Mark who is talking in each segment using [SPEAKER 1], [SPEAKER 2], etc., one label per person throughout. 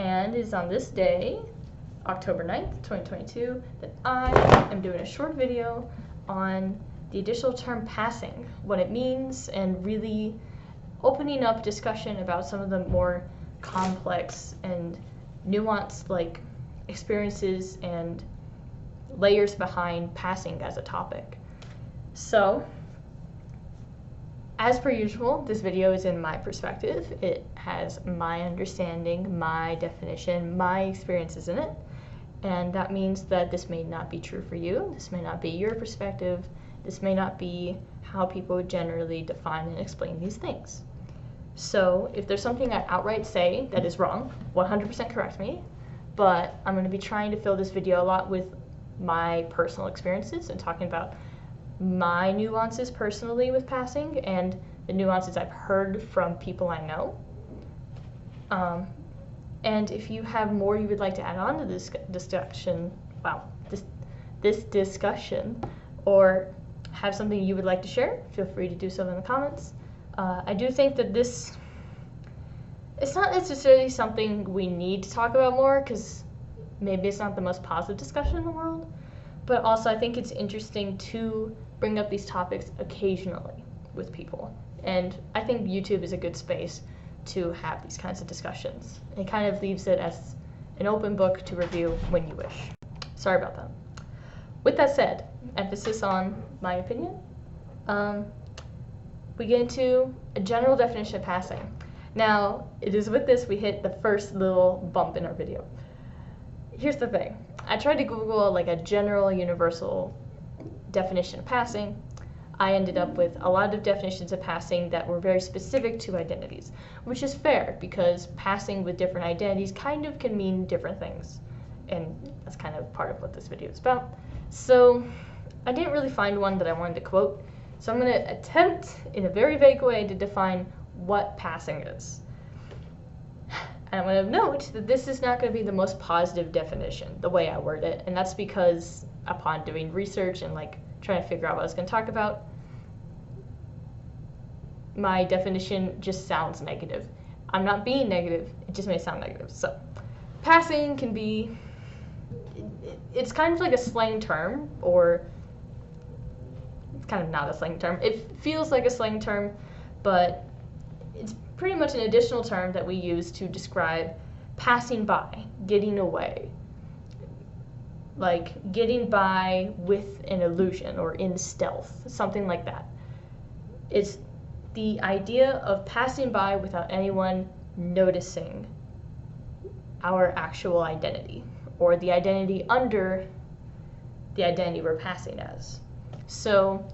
[SPEAKER 1] And it is on this day, October 9th, 2022, that I am doing a short video on the additional term passing, what it means, and really opening up discussion about some of the more complex and nuanced experiences and layers behind passing as a topic. So, as per usual, this video is in my perspective. It has my understanding, my definition, my experiences in it, and that means that this may not be true for you. This may not be your perspective. This may not be how people generally define and explain these things. So if there's something I outright say that is wrong, 100% correct me, but I'm going to be trying to fill this video a lot with my personal experiences and talking about my nuances personally with passing and the nuances I've heard from people I know. And if you have more you would like to add on to this discussion, this discussion, or have something you would like to share, feel free to do so in the comments. I do think that it's not necessarily something we need to talk about more, because maybe it's not the most positive discussion in the world, but also I think it's interesting to bring up these topics occasionally with people. And I think YouTube is a good space to have these kinds of discussions. It kind of leaves it as an open book to review when you wish. Sorry about that. With that said, emphasis on my opinion. We get into a general definition of passing. Now, it is with this we hit the first little bump in our video. Here's the thing. I tried to Google a general universal definition of passing. I ended up with a lot of definitions of passing that were very specific to identities, which is fair because passing with different identities kind of can mean different things. And that's kind of part of what this video is about. So I didn't really find one that I wanted to quote. So I'm going to attempt in a very vague way to define what passing is. And I'm going to note that this is not going to be the most positive definition, the way I word it. And that's because upon doing research and trying to figure out what I was going to talk about, my definition just sounds negative. I'm not being negative, it just may sound negative. So passing can be, it's kind of like a slang term, or it's kind of not a slang term. It feels like a slang term, but it's pretty much an additional term that we use to describe passing by, getting away. Like getting by with an illusion or in stealth, something like that. It's the idea of passing by without anyone noticing our actual identity, or the identity under the identity we're passing as. So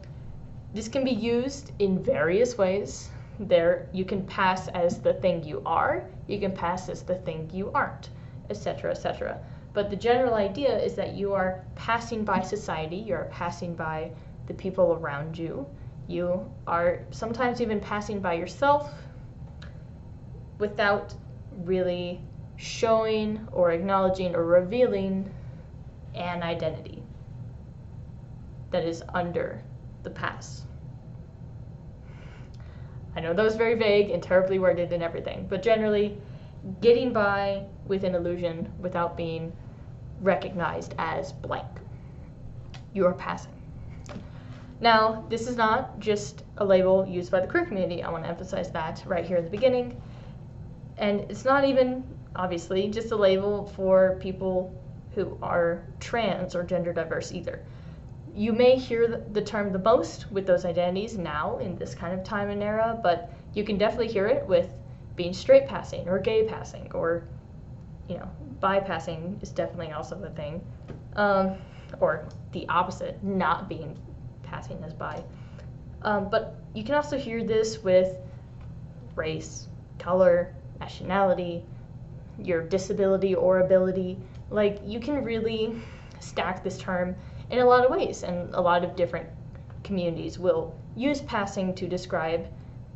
[SPEAKER 1] this can be used in various ways. You can pass as the thing you are, you can pass as the thing you aren't, etc., etc. But the general idea is that you are passing by society, you are passing by the people around you, you are sometimes even passing by yourself without really showing or acknowledging or revealing an identity that is under the pass. I know that was very vague and terribly worded and everything, but generally getting by with an illusion without being recognized as blank. You are passing. Now, this is not just a label used by the queer community. I want to emphasize that right here in the beginning. And it's not even, obviously, just a label for people who are trans or gender diverse either. You may hear the term the most with those identities now in this kind of time and era, but you can definitely hear it with being straight passing or gay passing, or bi passing is definitely also a thing, or the opposite, not being passing as bi. But you can also hear this with race, color, nationality, your disability or ability. You can really stack this term in a lot of ways, and a lot of different communities will use passing to describe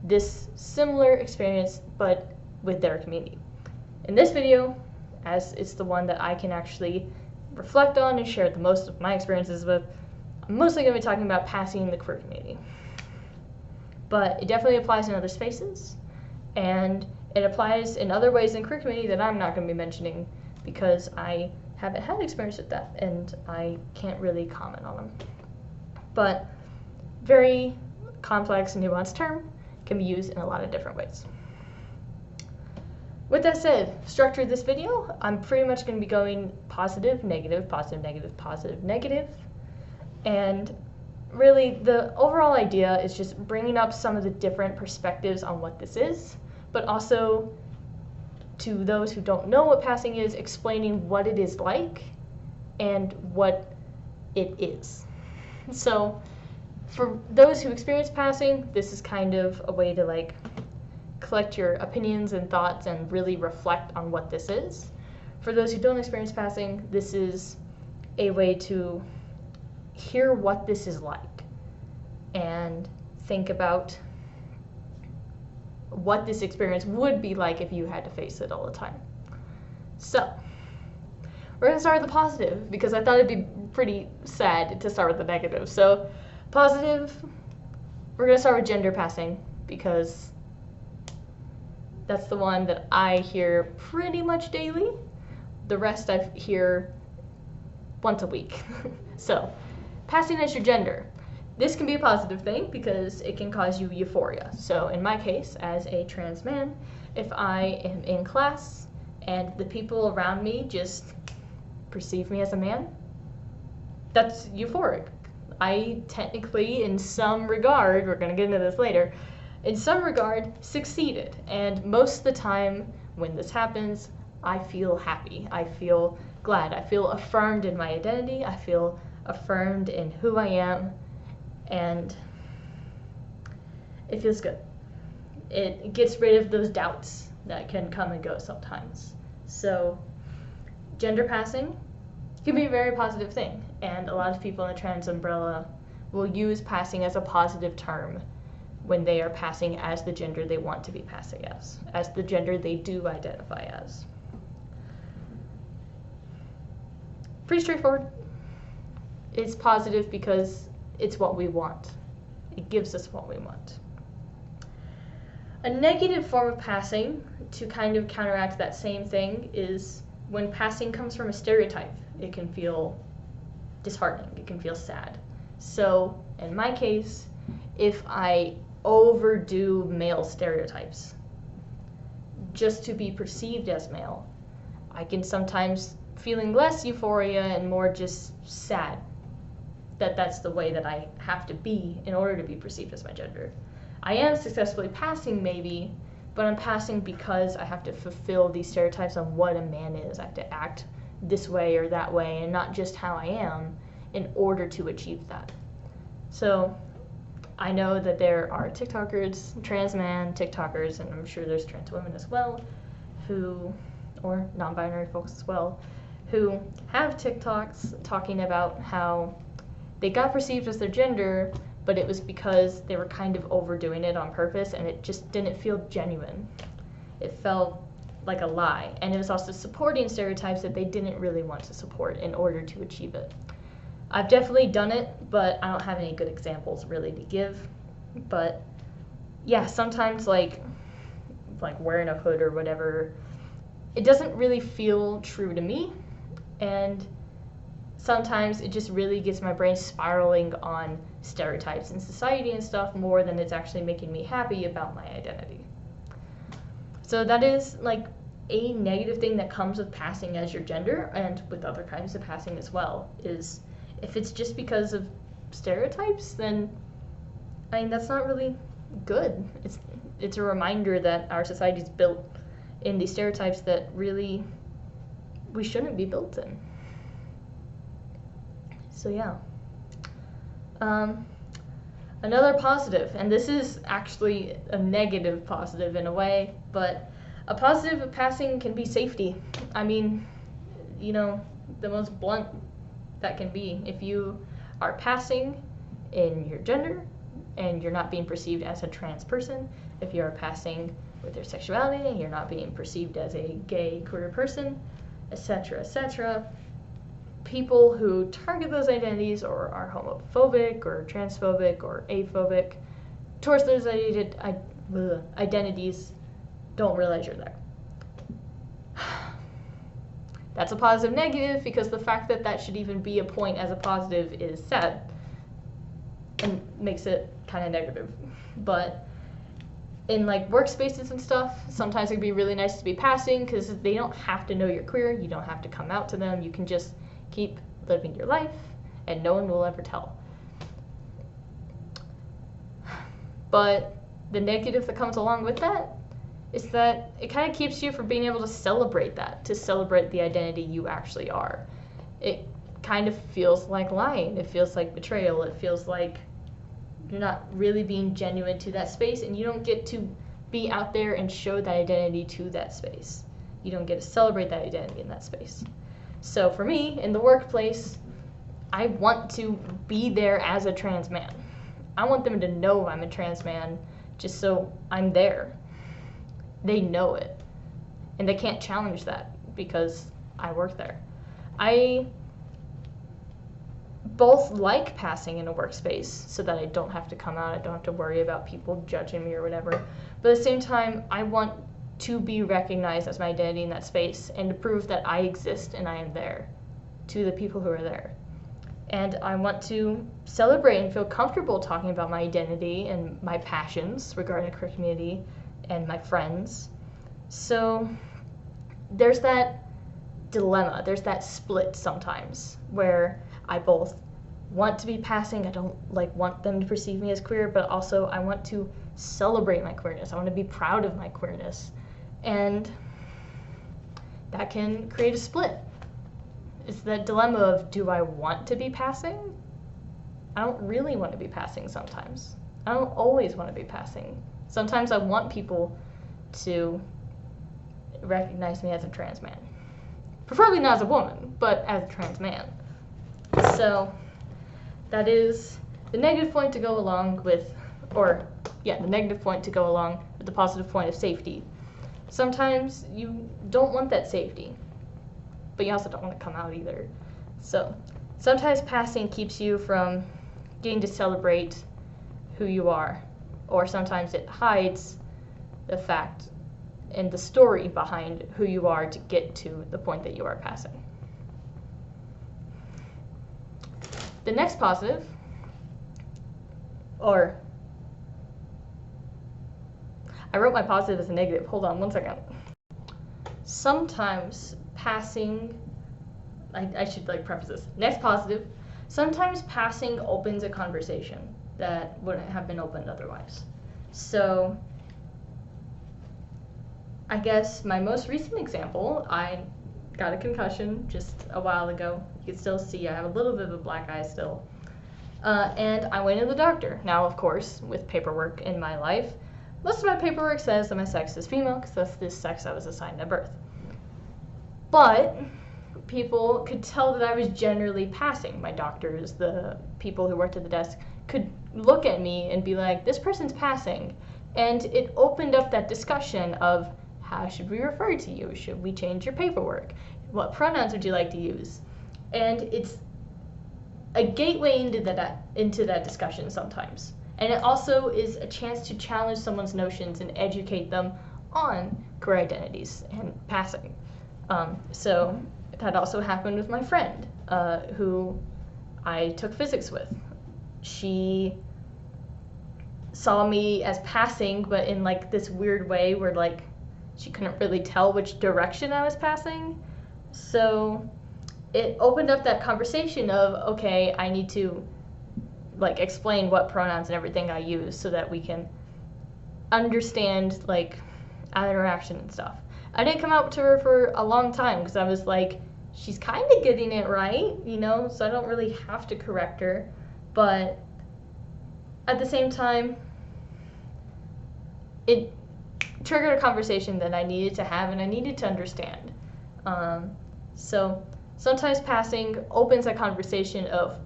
[SPEAKER 1] this similar experience, but with their community. In this video, as it's the one that I can actually reflect on and share the most of my experiences with, I'm mostly going to be talking about passing in the queer community. But it definitely applies in other spaces, and It applies in other ways in queer community that I'm not going to be mentioning because I haven't had experience with that and I can't really comment on them. But very complex and nuanced term can be used in a lot of different ways. With that said, structure of this video, I'm pretty much going to be going positive, negative, positive, negative, positive, negative. And really the overall idea is just bringing up some of the different perspectives on what this is, but also to those who don't know what passing is, explaining what it is like and what it is. So for those who experience passing, this is kind of a way to like collect your opinions and thoughts and really reflect on what this is. For those who don't experience passing, this is a way to hear what this is like and think about what this experience would be like if you had to face it all the time. So we're going to start with the positive because I thought it'd be pretty sad to start with the negative. So positive, we're going to start with gender passing because that's the one that I hear pretty much daily. The rest I hear once a week. So, passing as your gender. This can be a positive thing because it can cause you euphoria. So in my case, as a trans man, if I am in class and the people around me just perceive me as a man, that's euphoric. I technically, in some regard, we're going to get into this later, in some regard, succeeded. And most of the time when this happens, I feel happy. I feel glad. I feel affirmed in my identity. I feel affirmed in who I am. And it feels good. It gets rid of those doubts that can come and go sometimes. So gender passing can be a very positive thing. And a lot of people in the trans umbrella will use passing as a positive term when they are passing as the gender they want to be passing as the gender they do identify as. Pretty straightforward. It's positive because it's what we want. It gives us what we want. A negative form of passing, to kind of counteract that same thing, is when passing comes from a stereotype. It can feel disheartening. It can feel sad. So, in my case, if I overdo male stereotypes just to be perceived as male, I can sometimes feeling less euphoria and more just sad that that's the way that I have to be in order to be perceived as my gender. I am successfully passing maybe, but I'm passing because I have to fulfill these stereotypes on what a man is. I have to act this way or that way and not just how I am in order to achieve that. So I know that there are TikTokers, trans man TikTokers, and I'm sure there's trans women as well, who, or non-binary folks as well, who have TikToks talking about how they got perceived as their gender, but it was because they were kind of overdoing it on purpose and it just didn't feel genuine. It felt like a lie. And it was also supporting stereotypes that they didn't really want to support in order to achieve it. I've definitely done it, but I don't have any good examples really to give. But yeah, sometimes like wearing a hood or whatever, it doesn't really feel true to me. And sometimes it just really gets my brain spiraling on stereotypes in society and stuff more than it's actually making me happy about my identity. So that is like a negative thing that comes with passing as your gender, and with other kinds of passing as well, is if it's just because of stereotypes, then I mean that's not really good. It's a reminder that our society is built in these stereotypes that really we shouldn't be built in. So yeah. Another positive, and this is actually a negative positive in a way, but a positive of passing can be safety. I mean, you know, the most blunt that can be. If you are passing in your gender and you're not being perceived as a trans person, if you are passing with your sexuality and you're not being perceived as a gay queer person, etc., etc., people who target those identities or are homophobic or transphobic or aphobic towards those identities don't realize you're there. That's a positive negative, because the fact that that should even be a point as a positive is sad and makes it kind of negative. But in like workspaces and stuff, sometimes it'd be really nice to be passing, because they don't have to know you're queer. You don't have to come out to them. You can just keep living your life and no one will ever tell. But the negative that comes along with that is that it kind of keeps you from being able to celebrate that, to celebrate the identity you actually are. It kind of feels like lying. It feels like betrayal. It feels like you're not really being genuine to that space, and you don't get to be out there and show that identity to that space. You don't get to celebrate that identity in that space. So for me, in the workplace, I want to be there as a trans man. I want them to know I'm a trans man, just so I'm there. They know it, and they can't challenge that because I work there. I both like passing in a workspace so that I don't have to come out, I don't have to worry about people judging me or whatever, but at the same time, I want to be recognized as my identity in that space and to prove that I exist and I am there to the people who are there. And I want to celebrate and feel comfortable talking about my identity and my passions regarding the queer community and my friends. So there's that dilemma, there's that split sometimes where I both want to be passing, I don't want them to perceive me as queer, but also I want to celebrate my queerness. I want to be proud of my queerness. And that can create a split. It's that dilemma of, do I want to be passing? I don't really want to be passing sometimes. I don't always want to be passing. Sometimes I want people to recognize me as a trans man. Preferably not as a woman, but as a trans man. So that is the negative point to go along with, the negative point to go along with the positive point of safety. Sometimes you don't want that safety, but you also don't want to come out either. So sometimes passing keeps you from getting to celebrate who you are, or sometimes it hides the fact and the story behind who you are to get to the point that you are passing. The next positive, I wrote my positive as a negative. Hold on one second. Sometimes passing, I should preface this. Next positive, sometimes passing opens a conversation that wouldn't have been opened otherwise. So I guess my most recent example, I got a concussion just a while ago. You can still see I have a little bit of a black eye still. And I went to the doctor. Now, of course, with paperwork in my life, most of my paperwork says that my sex is female, because that's the sex I was assigned at birth. But people could tell that I was generally passing. My doctors, the people who worked at the desk, could look at me and be like, this person's passing. And it opened up that discussion of, how should we refer to you? Should we change your paperwork? What pronouns would you like to use? And it's a gateway into that discussion sometimes. And it also is a chance to challenge someone's notions and educate them on queer identities and passing. So that also happened with my friend, who I took physics with. She saw me as passing, but in this weird way where she couldn't really tell which direction I was passing. So it opened up that conversation of, okay, I need to explain what pronouns and everything I use so that we can understand our interaction and stuff. I didn't come out to her for a long time because I was like, she's kind of getting it right, so I don't really have to correct her. But at the same time, it triggered a conversation that I needed to have and I needed to understand. So sometimes passing opens a conversation of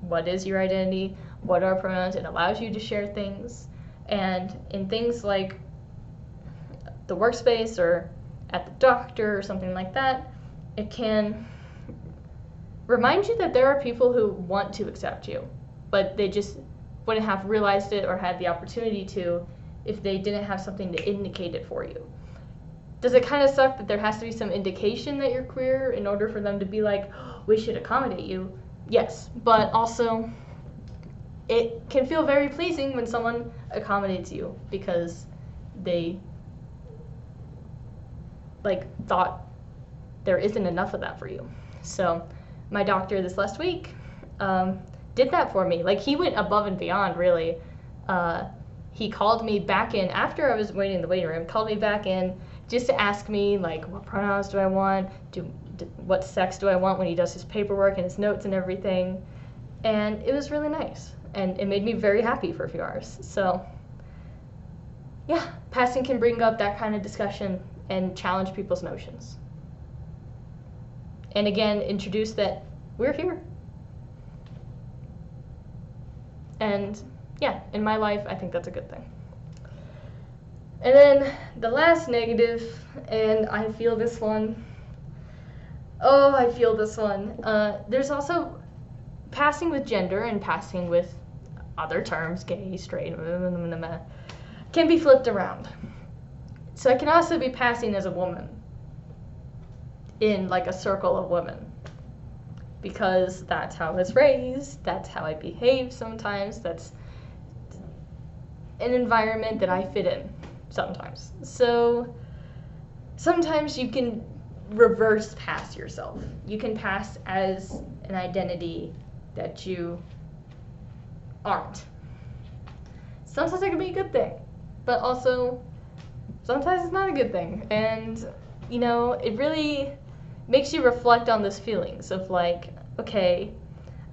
[SPEAKER 1] what is your identity, what are pronouns, it allows you to share things. And in things like the workspace or at the doctor or something like that, it can remind you that there are people who want to accept you, but they just wouldn't have realized it or had the opportunity to if they didn't have something to indicate it for you. Does it kind of suck that there has to be some indication that you're queer in order for them to be like, oh, we should accommodate you? Yes, but also it can feel very pleasing when someone accommodates you because they like thought there isn't enough of that for you. So my doctor this last week did that for me. Like, he went above and beyond, really. He called me back in after I was waiting in the waiting room, called me back in just to ask me, like, what pronouns do I want, what sex do I want when he does his paperwork and his notes and everything. And it was really nice, and it made me very happy for a few hours. So yeah, passing can bring up that kind of discussion and challenge people's notions. And again, introduce that we're here. And yeah, in my life, I think that's a good thing. And then the last negative, and I feel this one. Oh, I feel this one. There's also passing with gender and passing with other terms, gay, straight, can be flipped around. So I can also be passing as a woman in like a circle of women, because that's how I was raised, that's how I behave sometimes, that's an environment that I fit in sometimes. So sometimes you can reverse pass yourself. You can pass as an identity that you aren't. Sometimes it can be a good thing, but also sometimes it's not a good thing. And, you know, it really makes you reflect on those feelings of like, okay,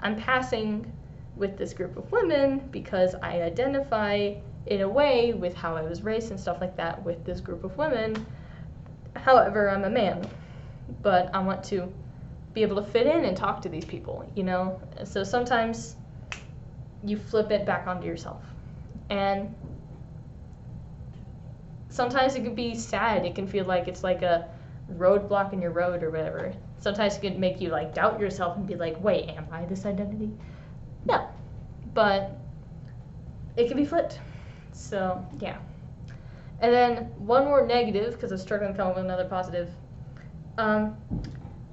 [SPEAKER 1] I'm passing with this group of women because I identify in a way with how I was raised and stuff like that with this group of women. However, I'm a man, but I want to be able to fit in and talk to these people, you know? So sometimes you flip it back onto yourself. And sometimes it can be sad. It can feel like it's like a roadblock in your road or whatever. Sometimes it can make you like doubt yourself and be like, wait, am I this identity? No. But it can be flipped. So, yeah. And then one more negative, because I'm struggling to come up with another positive.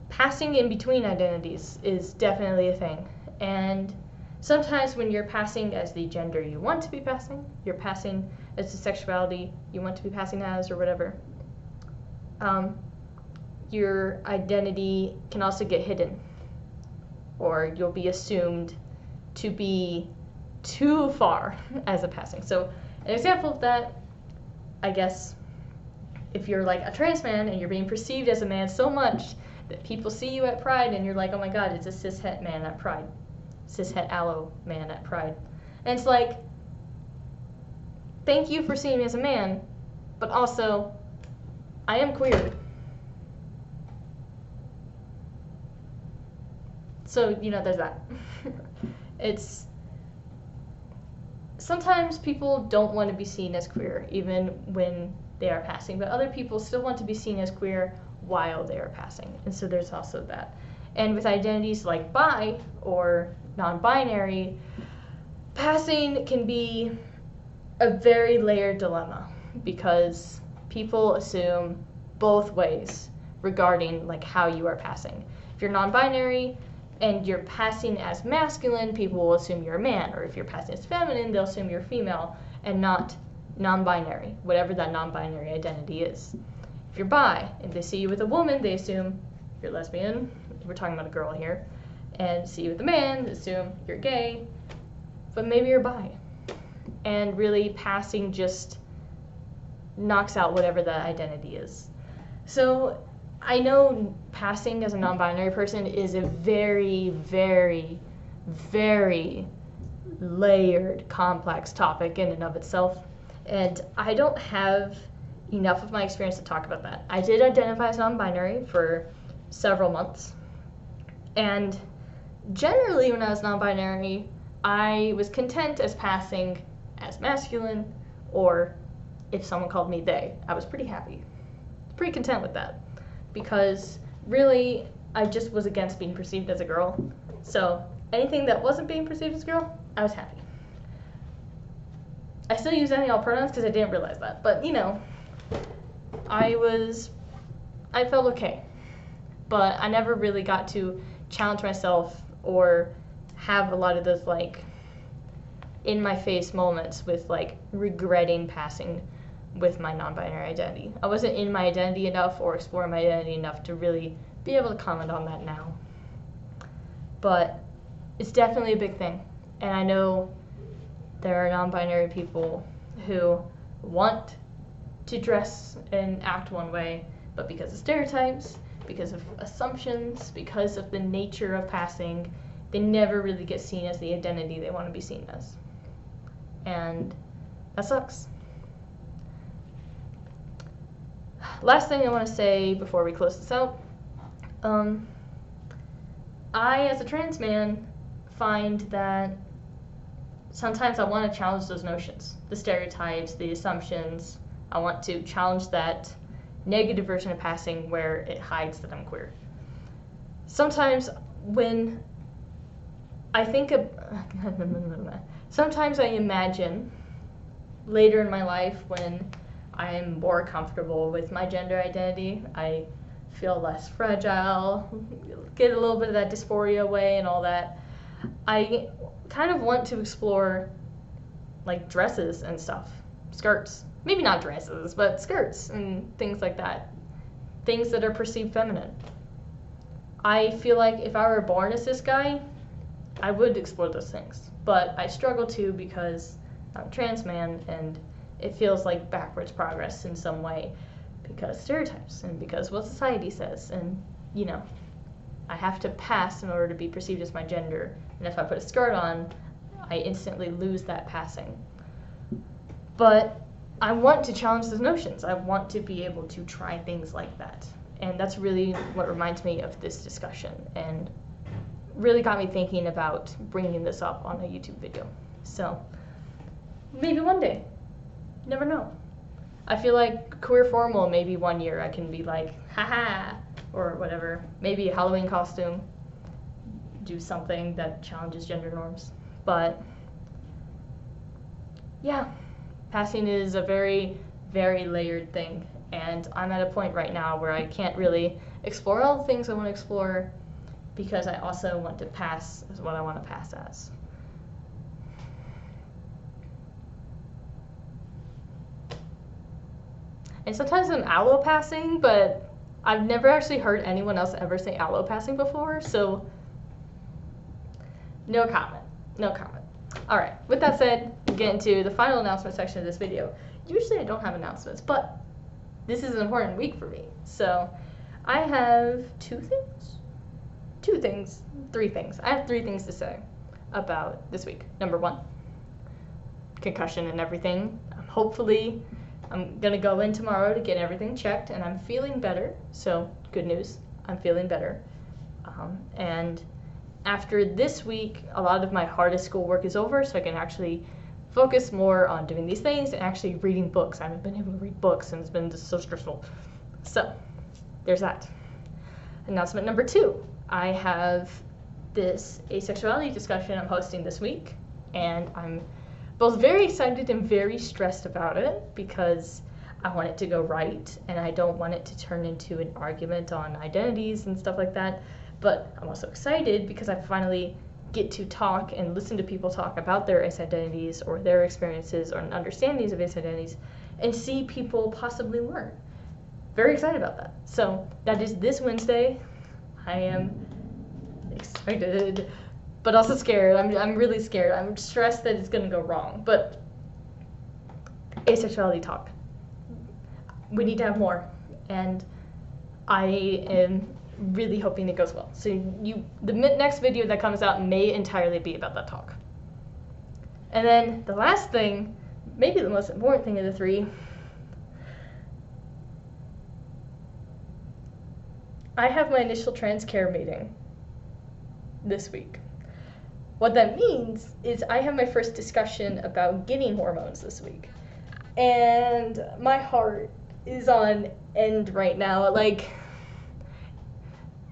[SPEAKER 1] Passing in between identities is definitely a thing. And sometimes when you're passing as the gender you want to be passing, you're passing as the sexuality you want to be passing as or whatever, your identity can also get hidden, or you'll be assumed to be too far as a passing. So an example of that, I guess, if you're like a trans man and you're being perceived as a man so much that people see you at Pride and you're like, oh my god, it's a cis-het man at Pride. Cis-het allo man at Pride. And it's like, thank you for seeing me as a man, but also, I am queer. So, you know, there's that. It's, sometimes people don't want to be seen as queer, even when they are passing, but other people still want to be seen as queer while they are passing, and so there's also that. And with identities like bi or non-binary, passing can be a very layered dilemma, because people assume both ways regarding like how you are passing. If you're non-binary and you're passing as masculine, people will assume you're a man, or if you're passing as feminine, they'll assume you're female and not non-binary, whatever that non-binary identity is. If you're bi and they see you with a woman, they assume you're lesbian, we're talking about a girl here, and see you with a man, they assume you're gay, but maybe you're bi. And really passing just knocks out whatever that identity is. So I know passing as a non-binary person is a very, very, very layered, complex topic in and of itself. And I don't have enough of my experience to talk about that. I did identify as non-binary for several months. And generally when I was non-binary, I was content as passing as masculine, or if someone called me they, I was pretty happy. Pretty content with that. Because really, I just was against being perceived as a girl. So anything that wasn't being perceived as a girl, I was happy. I still use any all pronouns because I didn't realize that. But, you know, I felt okay. But I never really got to challenge myself or have a lot of those, like, in-my-face moments with, like, regretting passing with my non-binary identity. I wasn't in my identity enough or exploring my identity enough to really be able to comment on that now. But it's definitely a big thing. And I know there are non-binary people who want to dress and act one way, but because of stereotypes, because of assumptions, because of the nature of passing, they never really get seen as the identity they want to be seen as. And that sucks. Last thing I want to say before we close this out, I, as a trans man, find that sometimes I want to challenge those notions, the stereotypes, the assumptions. I want to challenge that negative version of passing where it hides that I'm queer. Sometimes when I think of, sometimes I imagine later in my life when I am more comfortable with my gender identity, I feel less fragile, get a little bit of that dysphoria away and all that. I kind of want to explore like dresses and stuff, skirts. Maybe not dresses, but skirts and things like that. Things that are perceived feminine. I feel like if I were born as this guy, I would explore those things. But I struggle to because I'm a trans man and it feels like backwards progress in some way because stereotypes and because what society says. And, you know, I have to pass in order to be perceived as my gender. And if I put a skirt on, I instantly lose that passing. But I want to challenge those notions. I want to be able to try things like that. And that's really what reminds me of this discussion and really got me thinking about bringing this up on a YouTube video. So maybe one day, never know. I feel like queer formal, maybe one year I can be like, haha, or whatever. Maybe a Halloween costume, do something that challenges gender norms. But yeah, passing is a very, very layered thing. And I'm at a point right now where I can't really explore all the things I want to explore because I also want to pass as what I want to pass as. And sometimes I'm allo-passing, but I've never actually heard anyone else ever say allo-passing before, so no comment, no comment. All right, with that said, we'll get into the final announcement section of this video. Usually I don't have announcements, but this is an important week for me. So I have three things. I have 3 things to say about this week. Number 1, concussion and everything. I'm gonna go in tomorrow to get everything checked and I'm feeling better. So good news, I'm feeling better. And after this week, a lot of my hardest schoolwork is over, so I can actually focus more on doing these things and actually reading books. I haven't been able to read books and it's been just so stressful. So there's that. Announcement number 2, I have this asexuality discussion I'm hosting this week, and I'm both very excited and very stressed about it because I want it to go right and I don't want it to turn into an argument on identities and stuff like that. But I'm also excited because I finally get to talk and listen to people talk about their ace identities or their experiences or understandings of ace identities and see people possibly learn. Very excited about that. So that is this Wednesday. I am excited, but also scared. I'm really scared. I'm stressed that it's gonna go wrong. But asexuality talk. We need to have more, and I am really hoping it goes well. So the next video that comes out may entirely be about that talk. And then the last thing, maybe the most important thing of the 3, I have my initial trans care meeting this week. What that means is I have my first discussion about getting hormones this week. And my heart is on end right now. Like,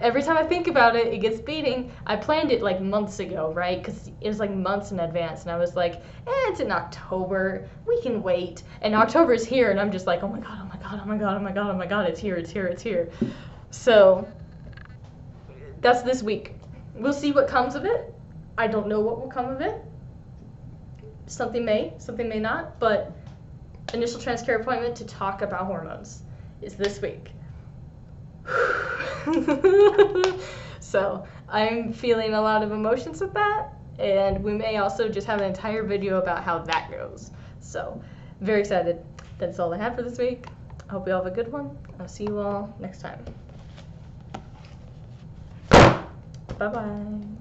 [SPEAKER 1] every time I think about it, it gets beating. I planned it like months ago, right? Because it was like months in advance, and I was like, it's in October, we can wait. And October is here, and I'm just like, oh my god, oh my god, oh my god, oh my god, oh my god, it's here, it's here, it's here. So that's this week. We'll see what comes of it. I don't know what will come of it. Something may not, but initial transcare appointment to talk about hormones is this week. So I'm feeling a lot of emotions with that, and we may also just have an entire video about how that goes. So very excited. That's all I have for this week. I hope you all have a good one. I'll see you all next time. Bye bye.